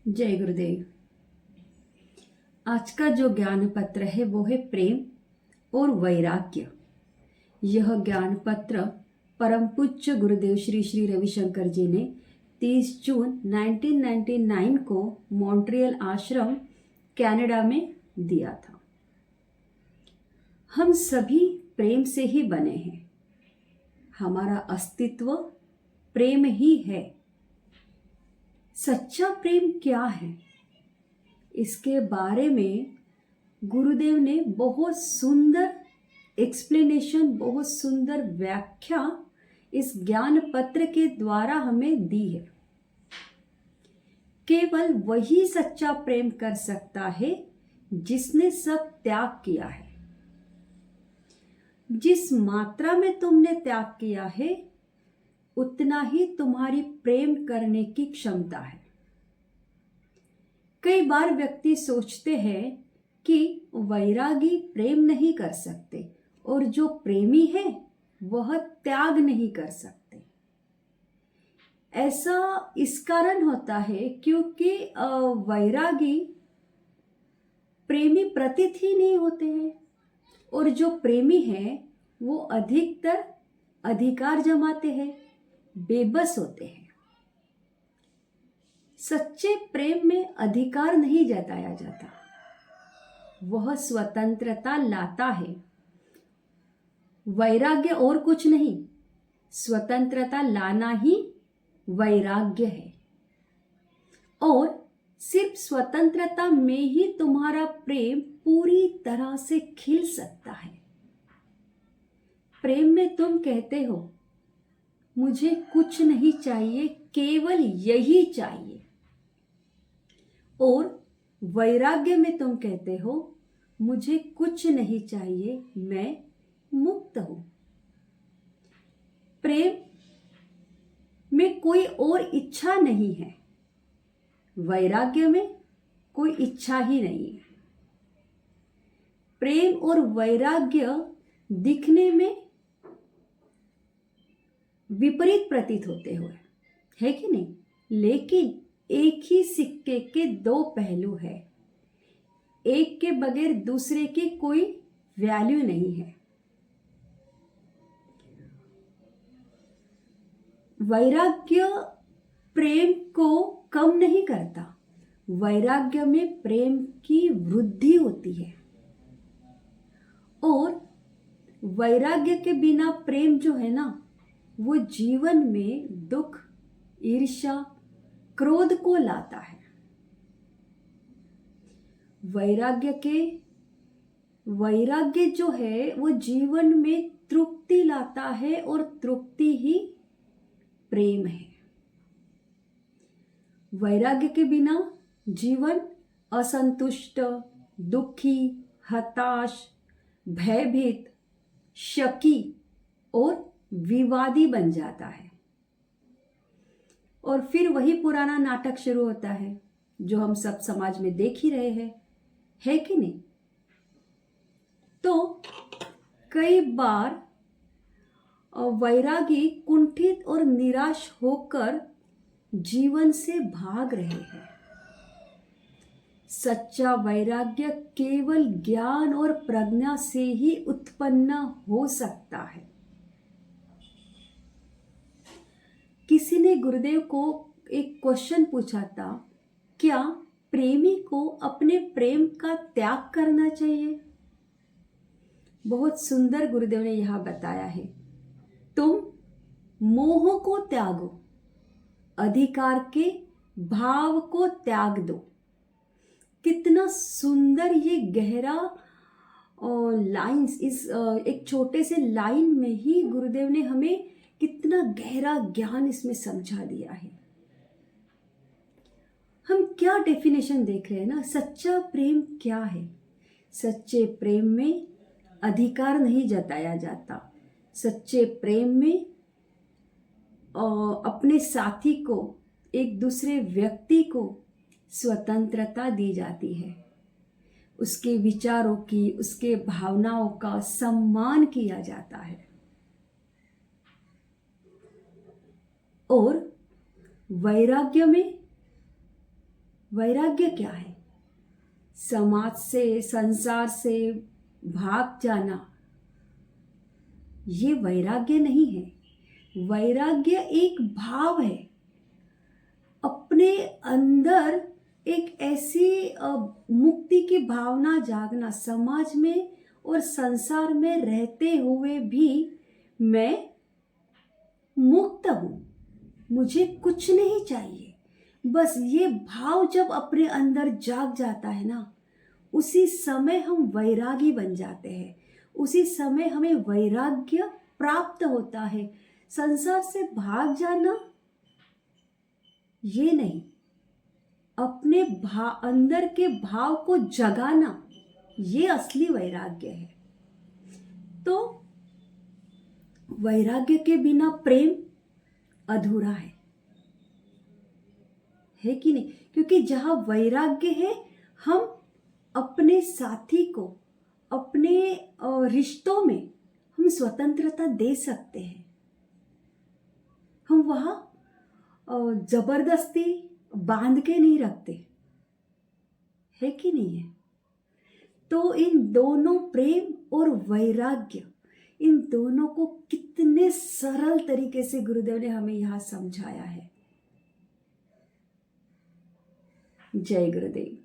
जय गुरुदेव। आज का जो ज्ञान पत्र है वो है प्रेम और वैराग्य। यह ज्ञान पत्र परम पूज्य गुरुदेव श्री श्री रविशंकर जी ने 30 जून 1999 को मॉन्ट्रियल आश्रम कनाडा में दिया था। हम सभी प्रेम से ही बने हैं। हमारा अस्तित्व प्रेम ही है। सच्चा प्रेम क्या है, इसके बारे में गुरुदेव ने बहुत सुंदर एक्सप्लेनेशन, बहुत सुंदर व्याख्या इस ज्ञान पत्र के द्वारा हमें दी है। केवल वही सच्चा प्रेम कर सकता है जिसने सब त्याग किया है। जिस मात्रा में तुमने त्याग किया है उतना ही तुम्हारी प्रेम करने की क्षमता है। कई बार व्यक्ति सोचते हैं कि वैरागी प्रेम नहीं कर सकते और जो प्रेमी है वह त्याग नहीं कर सकते। ऐसा इस कारण होता है क्योंकि वैरागी प्रेमी प्रतीत ही नहीं होते हैं और जो प्रेमी है वो अधिकतर अधिकार जमाते हैं, बेबस होते हैं। सच्चे प्रेम में अधिकार नहीं जताया जाता, वह स्वतंत्रता लाता है। वैराग्य और कुछ नहीं, स्वतंत्रता लाना ही वैराग्य है। और सिर्फ स्वतंत्रता में ही तुम्हारा प्रेम पूरी तरह से खिल सकता है। प्रेम में तुम कहते हो मुझे कुछ नहीं चाहिए, केवल यही चाहिए। और वैराग्य में तुम कहते हो मुझे कुछ नहीं चाहिए, मैं मुक्त हूं। प्रेम में कोई और इच्छा नहीं है, वैराग्य में कोई इच्छा ही नहीं है। प्रेम और वैराग्य दिखने में विपरीत प्रतीत होते हुए, है कि नहीं? लेकिन एक ही सिक्के के दो पहलू है। एक के बगैर दूसरे की कोई वैल्यू नहीं है। वैराग्य प्रेम को कम नहीं करता, वैराग्य में प्रेम की वृद्धि होती है। और वैराग्य के बिना प्रेम जो है ना, वो जीवन में दुख, ईर्ष्या, क्रोध को लाता है। वैराग्य जो है वो जीवन में तृप्ति लाता है और तृप्ति ही प्रेम है। वैराग्य के बिना जीवन असंतुष्ट, दुखी, हताश, भयभीत, शकी और विवादी बन जाता है। और फिर वही पुराना नाटक शुरू होता है जो हम सब समाज में देख ही रहे हैं, है कि नहीं? तो कई बार वैरागी कुंठित और निराश होकर जीवन से भाग रहे हैं। सच्चा वैराग्य केवल ज्ञान और प्रज्ञा से ही उत्पन्न हो सकता है। किसी ने गुरुदेव को एक क्वेश्चन पूछा था, क्या प्रेमी को अपने प्रेम का त्याग करना चाहिए? बहुत सुंदर गुरुदेव ने यह बताया है, तुम मोह को त्यागो, अधिकार के भाव को त्याग दो। कितना सुंदर ये गहरा लाइंस, इस एक छोटे से लाइन में ही गुरुदेव ने हमें कितना गहरा ज्ञान इसमें समझा दिया है। हम क्या डेफिनेशन देख रहे हैं ना, सच्चा प्रेम क्या है? सच्चे प्रेम में अधिकार नहीं जताया जाता। सच्चे प्रेम में अपने साथी को, एक दूसरे व्यक्ति को स्वतंत्रता दी जाती है। उसके विचारों की, उसके भावनाओं का सम्मान किया जाता है। और वैराग्य क्या है? समाज से, संसार से भाग जाना, ये वैराग्य नहीं है। वैराग्य एक भाव है, अपने अंदर एक ऐसी मुक्ति की भावना जागना, समाज में और संसार में रहते हुए भी मैं मुक्त हूँ, मुझे कुछ नहीं चाहिए। बस ये भाव जब अपने अंदर जाग जाता है ना, उसी समय हम वैरागी बन जाते हैं, उसी समय हमें वैराग्य प्राप्त होता है। संसार से भाग जाना ये नहीं, अपने अंदर के भाव को जगाना, ये असली वैराग्य है। तो वैराग्य के बिना प्रेम अधूरा है कि नहीं? क्योंकि जहां वैराग्य है, हम अपने साथी को, अपने रिश्तों में हम स्वतंत्रता दे सकते हैं। हम वहां जबरदस्ती बांध के नहीं रखते, है कि नहीं है? तो इन दोनों, प्रेम और वैराग्य, इन दोनों को कितने सरल तरीके से गुरुदेव ने हमें यहां समझाया है। जय गुरुदेव।